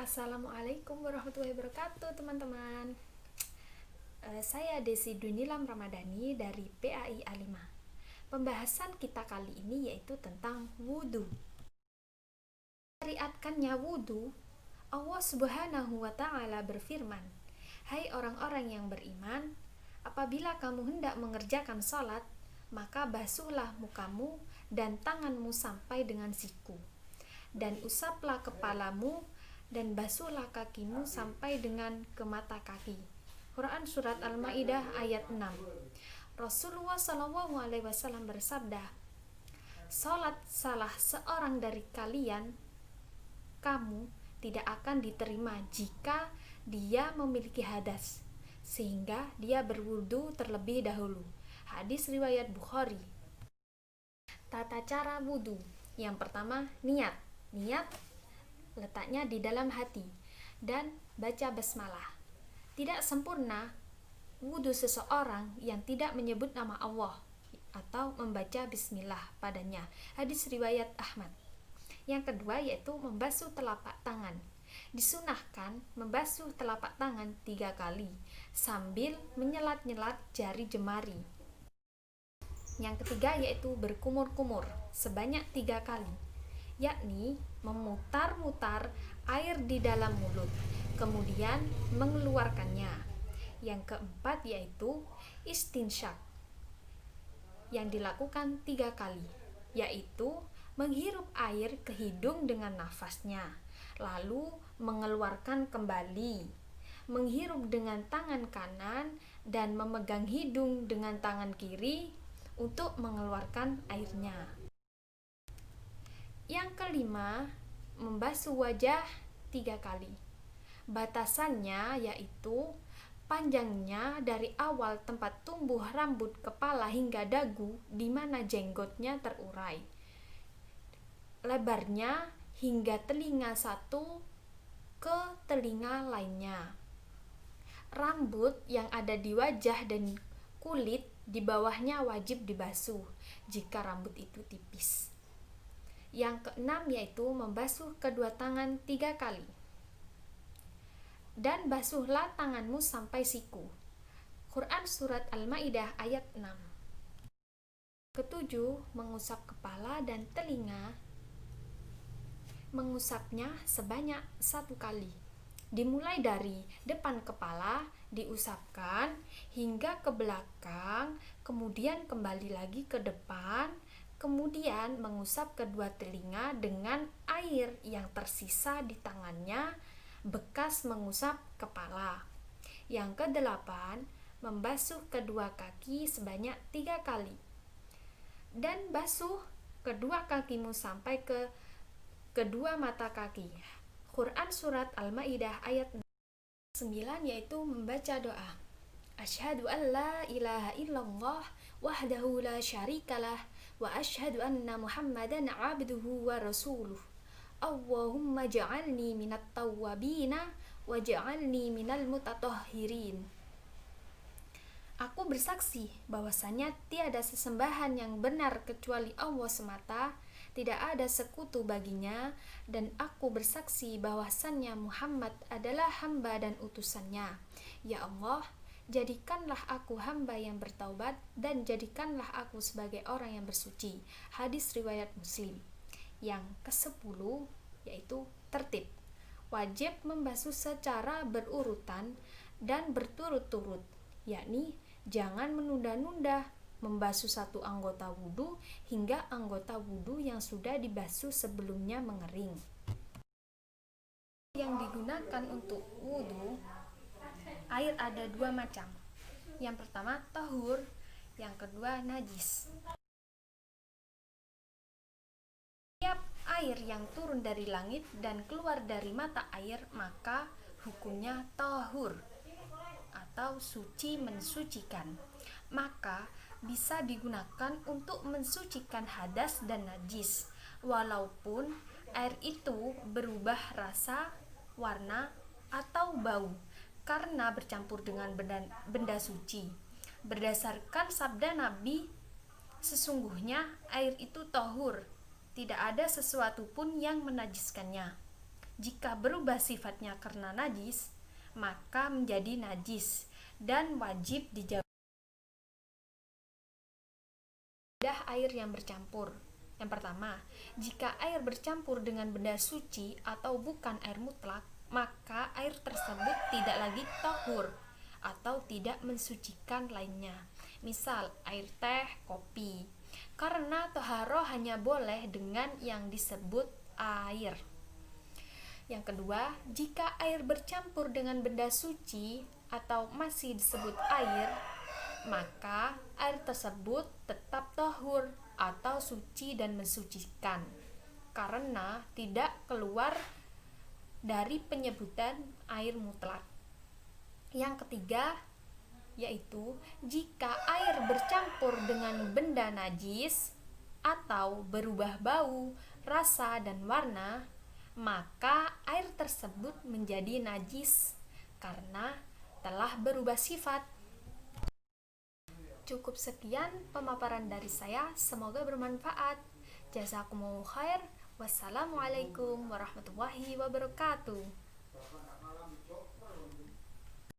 Assalamualaikum warahmatullahi wabarakatuh, teman-teman. Saya Desi Dunilam Ramadhani dari PAI A5. Pembahasan kita kali ini yaitu tentang wudhu. Syariatkannya wudhu, Allah Subhanahu wa Ta'ala berfirman, "Hai orang-orang yang beriman, apabila kamu hendak mengerjakan salat, maka basuhlah mukamu dan tanganmu sampai dengan siku, dan usaplah kepalamu dan basuhlah kakimu sampai dengan ke mata kaki." Quran Surat Al-Ma'idah ayat 6. Rasulullah SAW bersabda, "Salat salah seorang dari kalian, kamu tidak akan diterima jika dia memiliki hadas, sehingga dia berwudu terlebih dahulu." Hadis riwayat Bukhari. Tata cara wudu. Yang pertama, niat. Niat letaknya di dalam hati dan baca basmalah. Tidak sempurna wudhu seseorang yang tidak menyebut nama Allah atau membaca bismillah padanya. Hadis riwayat Ahmad. Yang kedua yaitu membasuh telapak tangan. Disunahkan membasuh telapak tangan 3 kali sambil menyelat-nyelat jari jemari. Yang ketiga yaitu berkumur-kumur sebanyak 3 kali, yakni memutar-mutar air di dalam mulut, kemudian mengeluarkannya. Yang keempat yaitu istinsyak, yang dilakukan 3 kali, yaitu menghirup air ke hidung dengan nafasnya, lalu mengeluarkan kembali, menghirup dengan tangan kanan, dan memegang hidung dengan tangan kiri untuk mengeluarkan airnya. Yang kelima, membasuh wajah 3 kali. Batasannya yaitu panjangnya dari awal tempat tumbuh rambut kepala hingga dagu di mana jenggotnya terurai. Lebarnya hingga telinga satu ke telinga lainnya. Rambut yang ada di wajah dan kulit di bawahnya wajib dibasuh jika rambut itu tipis. Yang keenam yaitu membasuh kedua tangan 3 kali. Dan basuhlah tanganmu sampai siku. Quran Surat Al-Ma'idah ayat 6. Ketujuh, mengusap kepala dan telinga. Mengusapnya sebanyak 1 kali. Dimulai dari depan kepala, diusapkan hingga ke belakang, kemudian kembali lagi ke depan, kemudian mengusap kedua telinga dengan air yang tersisa di tangannya bekas mengusap kepala. Yang kedelapan, membasuh kedua kaki sebanyak 3 kali. Dan basuh kedua kakimu sampai ke kedua mata kaki. Quran Surat Al-Ma'idah ayat 9 yaitu membaca doa. Asyhadu an la ilaha illallah wahdahu la syarikalah wa asyhadu anna Muhammadan abduhu wa rasuluh. Allahumma ja'alni minat tawwabina wa ja'alni minal mutatahhirin. Aku bersaksi bahwasanya tiada sesembahan yang benar kecuali Allah semata, tidak ada sekutu baginya, dan aku bersaksi bahwasannya Muhammad adalah hamba dan utusannya. Ya Allah, jadikanlah aku hamba yang bertaubat dan jadikanlah aku sebagai orang yang bersuci. Hadis riwayat Muslim. Yang ke-10 yaitu tertib. Wajib membasuh secara berurutan dan berturut-turut, yakni jangan menunda-nunda membasuh satu anggota wudhu hingga anggota wudhu yang sudah dibasuh sebelumnya mengering. Yang digunakan untuk wudhu, air ada 2 macam. Yang pertama tahur, yang kedua najis. Setiap air yang turun dari langit dan keluar dari mata air maka hukumnya tahur atau suci, mensucikan. Maka bisa digunakan untuk mensucikan hadas dan najis, walaupun air itu berubah rasa, warna, atau bau karena bercampur dengan benda suci. Berdasarkan sabda Nabi, sesungguhnya air itu tahur, tidak ada sesuatu pun yang menajiskannya. jika berubah sifatnya karena najis, maka menjadi najis dan wajib dijauhi air yang bercampur. Yang pertama, jika air bercampur dengan benda suci atau bukan air mutlak, maka air tersebut tidak lagi tahur atau tidak mensucikan lainnya. Misal, air teh, kopi. Karena toharo hanya boleh dengan yang disebut air. Yang kedua, jika air bercampur dengan benda suci atau masih disebut air, maka air tersebut tetap tahur atau suci dan mensucikan karena tidak keluar dari penyebutan air mutlak. Yang ketiga, yaitu jika air bercampur dengan benda najis atau berubah bau, rasa, dan warna, maka air tersebut menjadi najis karena telah berubah sifat. Cukup sekian pemaparan dari saya, semoga bermanfaat. Jazakumullah khair. Wassalamualaikum warahmatullahi wabarakatuh.